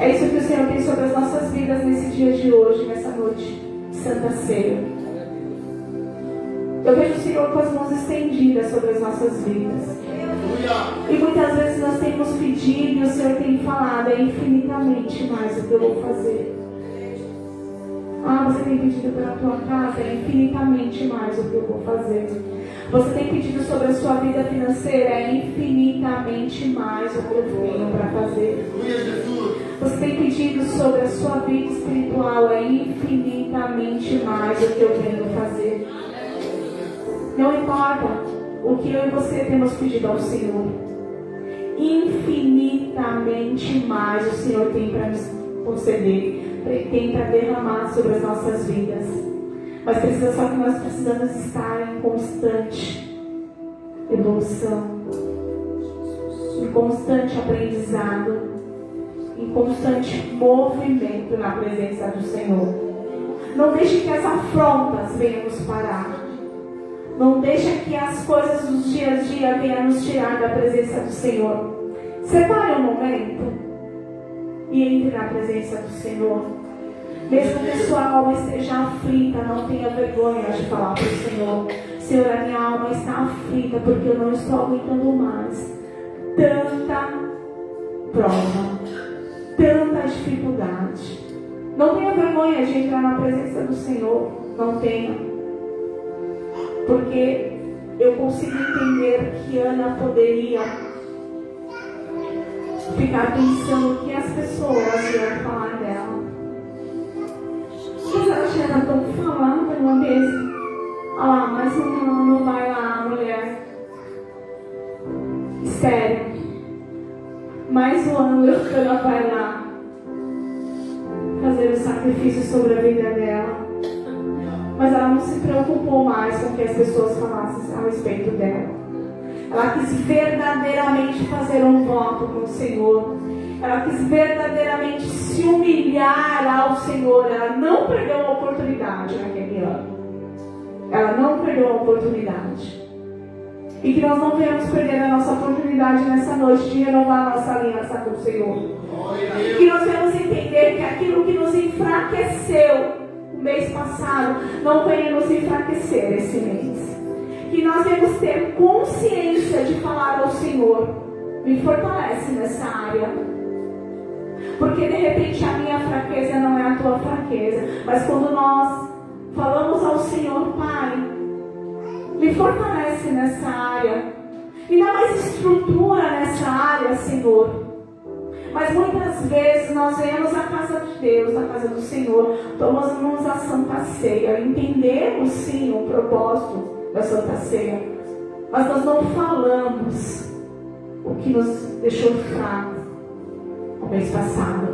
Speaker 2: É isso que o Senhor tem sobre as nossas vidas nesse dia de hoje, nessa noite de Santa Ceia. Eu vejo o Senhor com as mãos estendidas sobre as nossas vidas. E muitas vezes nós temos pedido e o Senhor tem falado, é infinitamente mais o que eu vou fazer. Você tem pedido pela tua casa, é infinitamente mais o que eu vou fazer. Você tem pedido sobre a sua vida financeira, é infinitamente mais o que eu tenho para fazer. Você tem pedido sobre a sua vida espiritual, é infinitamente mais o que eu venho fazer. Não importa o que eu e você temos pedido ao Senhor, infinitamente mais o Senhor tem para nos conceder, tem para derramar sobre as nossas vidas. Mas precisa só que nós precisamos estar em constante evolução, em constante aprendizado, em constante movimento na presença do Senhor. Não deixe que as afrontas venham nos parar. Não deixe que as coisas do dia a dia venham nos tirar da presença do Senhor. Separe um momento e entre na presença do Senhor. Mesmo que a sua alma esteja aflita, não tenha vergonha de falar para o Senhor: Senhor, a minha alma está aflita porque eu não estou aguentando mais tanta prova, tanta dificuldade. Não tenha vergonha de entrar na presença do Senhor. Não tenha. Porque eu consigo entender que Ana poderia ficar pensando o que as pessoas iam falar dela. Mas ela já era tão falando uma vez: mas não vai lá, mulher. Sério. Mais um ano ela vai lá fazer o sacrifício sobre a vida dela. Mas ela não se preocupou mais com o que as pessoas falassem a respeito dela. Ela quis verdadeiramente fazer um voto com o Senhor. Ela quis verdadeiramente se humilhar ao Senhor. Ela não perdeu a oportunidade naquele ano. Ela não perdeu a oportunidade. E que nós não venhamos perder a nossa oportunidade nessa noite de renovar a nossa aliança com o Senhor. Que nós venhamos entender que aquilo que nos enfraqueceu o mês passado não venha nos enfraquecer esse mês. Que nós devemos ter consciência de falar ao Senhor: me fortalece nessa área. Porque de repente a minha fraqueza não é a tua fraqueza. Mas quando nós falamos ao Senhor, Pai, me fortalece nessa área. Me dá mais estrutura nessa área, Senhor. Mas muitas vezes nós vemos a casa de Deus, a casa do Senhor, tomamos a Santa Ceia, entendemos sim o propósito da Santa Ceia, mas nós não falamos o que nos deixou fraco no mês passado.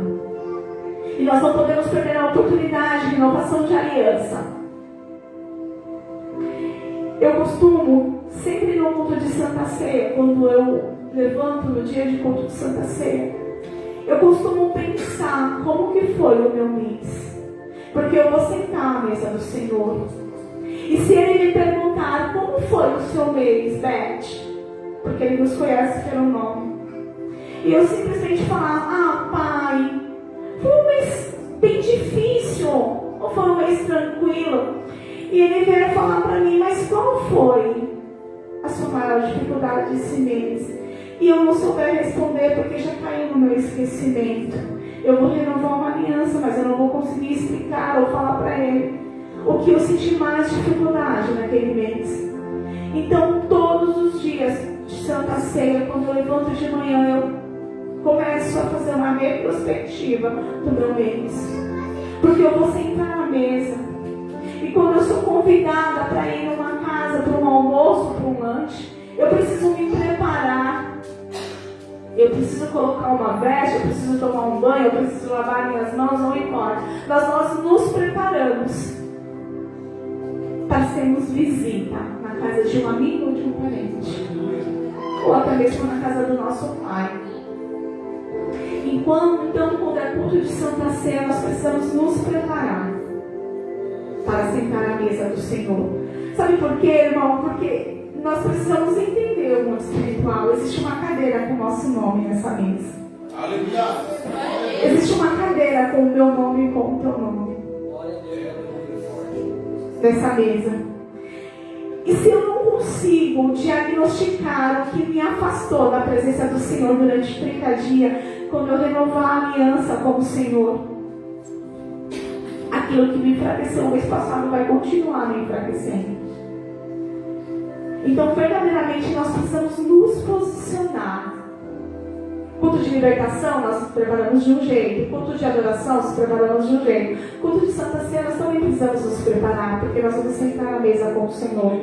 Speaker 2: E nós não podemos perder a oportunidade de renovação de aliança. Eu costumo, sempre no culto de Santa Ceia, quando eu levanto no dia de culto de Santa Ceia, eu costumo pensar como que foi o meu mês. Porque eu vou sentar à mesa do Senhor. E se Ele me perguntar como foi o seu mês, Beth, porque Ele nos conhece pelo nome, e eu simplesmente falar, Pai, foi um mês bem difícil, ou foi um mês tranquilo, e Ele vier falar para mim, mas qual foi a sua maior dificuldade desse mês? E eu não souber responder porque já caiu no meu esquecimento. Eu vou renovar uma aliança, mas eu não vou conseguir explicar ou falar para Ele o que eu senti mais dificuldade naquele mês. Então, todos os dias de Santa Ceia, quando eu levanto de manhã, eu começo a fazer uma retrospectiva do meu mês. Porque eu vou sentar à mesa. E quando eu sou convidada para ir numa casa, para um almoço, para um lanche, eu preciso me preparar. Eu preciso colocar uma veste, eu preciso tomar um banho, eu preciso lavar minhas mãos, não importa. Nós nos preparamos para sermos visita na casa de um amigo ou de um parente. Ou até mesmo na casa do nosso Pai. Então, quando é culto de Santa Ceia, nós precisamos nos preparar para sentar à mesa do Senhor. Sabe por quê, irmão? Porque nós precisamos entender o mundo espiritual. Existe uma cadeira com o nosso nome nessa mesa. Aleluia. Existe uma cadeira com o meu nome e com o teu nome nessa mesa. E se eu não consigo diagnosticar o que me afastou da presença do Senhor durante 30 dias, quando eu renovar a aliança com o Senhor, aquilo que me enfraqueceu no mês passado vai continuar me enfraquecendo. Então, verdadeiramente, nós precisamos nos posicionar. Culto de libertação, nós nos preparamos de um jeito. Culto de adoração, nós nos preparamos de um jeito. Culto de Santa Ceia, nós também precisamos nos preparar, porque nós vamos sentar à mesa com o Senhor.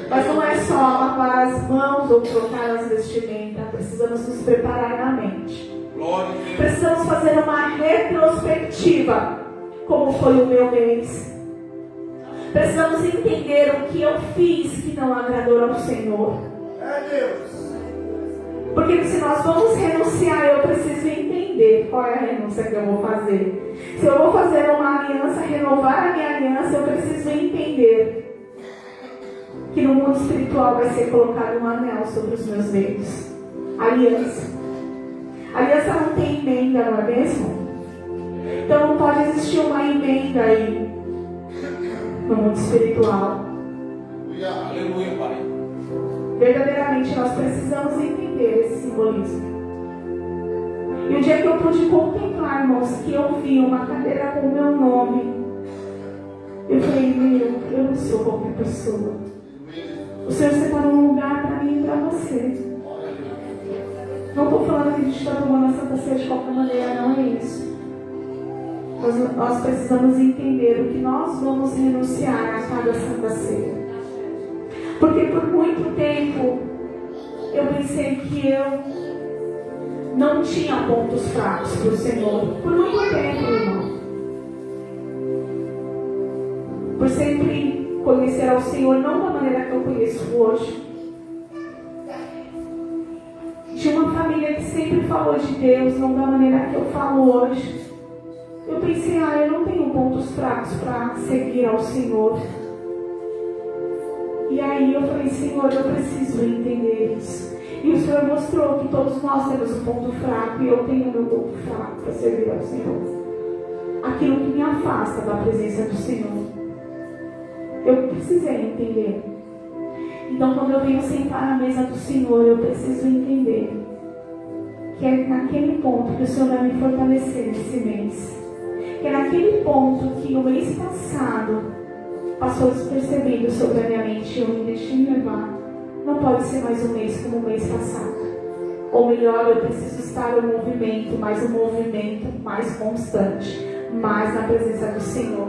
Speaker 2: Mas não é só lavar as mãos ou trocar as vestimentas. Precisamos nos preparar na mente. Precisamos fazer uma retrospectiva. Como foi o meu mês? Precisamos entender o que eu fiz que não agradou ao Senhor. Porque se nós vamos renunciar, eu preciso entender qual é a renúncia que eu vou fazer. Se eu vou fazer uma aliança, renovar a minha aliança, eu preciso entender que no mundo espiritual vai ser colocado um anel sobre os meus dedos. Aliança. Aliança não tem emenda, não é mesmo? Então não pode existir uma emenda aí no mundo espiritual.
Speaker 4: Aleluia, Pai.
Speaker 2: Verdadeiramente nós precisamos entender esse simbolismo. E o dia que eu pude contemplar, irmãos, que eu vi uma cadeira com o meu nome, eu falei, eu não sou qualquer pessoa. O Senhor separou um lugar para mim e para você. Não estou falando que a gente está tomando a Santa Ceia de qualquer maneira, não é isso. Nós precisamos entender o que nós vamos renunciar a cada Santa Ceia. Porque por muito tempo eu pensei que eu não tinha pontos fracos para o Senhor. Por muito tempo, irmão. Por sempre conhecer ao Senhor não da maneira que eu conheço hoje. Tinha uma família que sempre falou de Deus, não da maneira que eu falo hoje. Eu pensei, eu não tenho pontos fracos para seguir ao Senhor. E aí eu falei, Senhor, eu preciso entender isso. E o Senhor mostrou que todos nós temos um ponto fraco, e eu tenho meu ponto fraco para servir ao Senhor. Aquilo que me afasta da presença do Senhor. Eu precisei entender. Então, quando eu venho sentar na mesa do Senhor, eu preciso entender que é naquele ponto que o Senhor vai me fortalecer nesse mês. Que é naquele ponto que o mês passado passou despercebido sobre a minha mente e eu me deixei me levar. Não pode ser mais um mês como o mês passado. Ou melhor, eu preciso estar no movimento, mas um movimento mais constante, mais na presença do Senhor.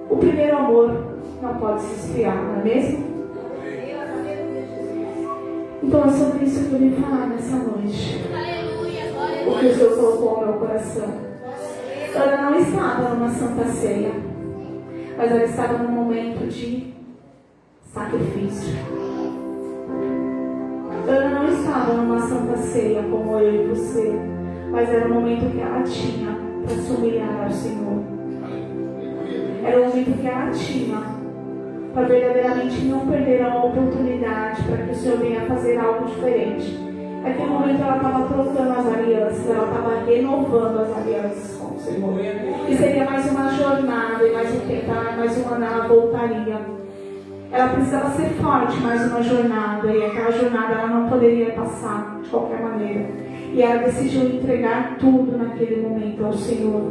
Speaker 2: O primeiro amor não pode se esfriar, não é mesmo? Então é sobre isso que eu vim falar nessa noite. O que o Senhor colocou ao meu coração. Ela não estava numa santa ceia, mas ela estava num momento de sacrifício. Ela não estava numa santa ceia como eu e você, mas era o momento que ela tinha para se humilhar ao Senhor. Era o momento que ela tinha para verdadeiramente não perder a oportunidade para que o Senhor venha fazer algo diferente. Naquele momento ela estava trocando as alianças, ela estava renovando as alianças com o Senhor. E seria mais uma jornada, e mais um tentar, mais um ano ela voltaria. Ela precisava ser forte, mais uma jornada, e aquela jornada ela não poderia passar de qualquer maneira. E ela decidiu entregar tudo naquele momento ao Senhor.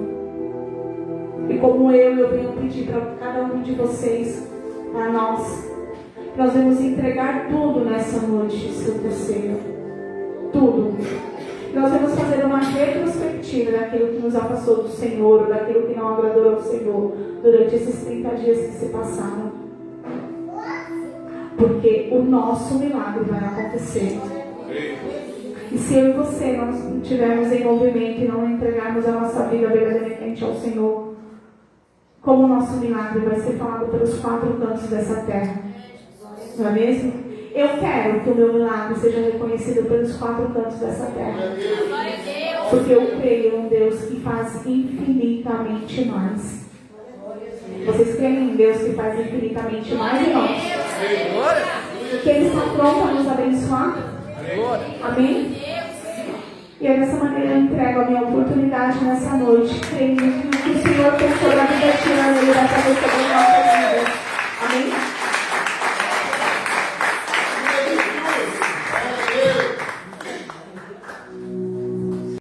Speaker 2: E como eu venho pedir para cada um de vocês, para nós vamos entregar tudo nessa noite, Santa Ceia. Tudo. Nós vamos fazer uma retrospectiva daquilo que nos afastou do Senhor, daquilo que não agradou ao Senhor durante esses 30 dias que se passaram. Porque o nosso milagre vai acontecer. E se eu e você não estivermos em movimento e não entregarmos a nossa vida verdadeiramente ao Senhor, como o nosso milagre vai ser falado pelos 4 cantos dessa terra. Não é mesmo? Eu quero que o meu milagre seja reconhecido pelos 4 cantos dessa terra. Porque eu creio em um Deus que faz infinitamente mais. Vocês creem em Deus que faz infinitamente mais em nós? Que Ele está pronto a nos abençoar? Amém? E é dessa maneira eu entrego a minha oportunidade nessa noite, crendo que o que o Senhor tem sobre a vida tirana, Ele vai fazer sobre a nossa vida.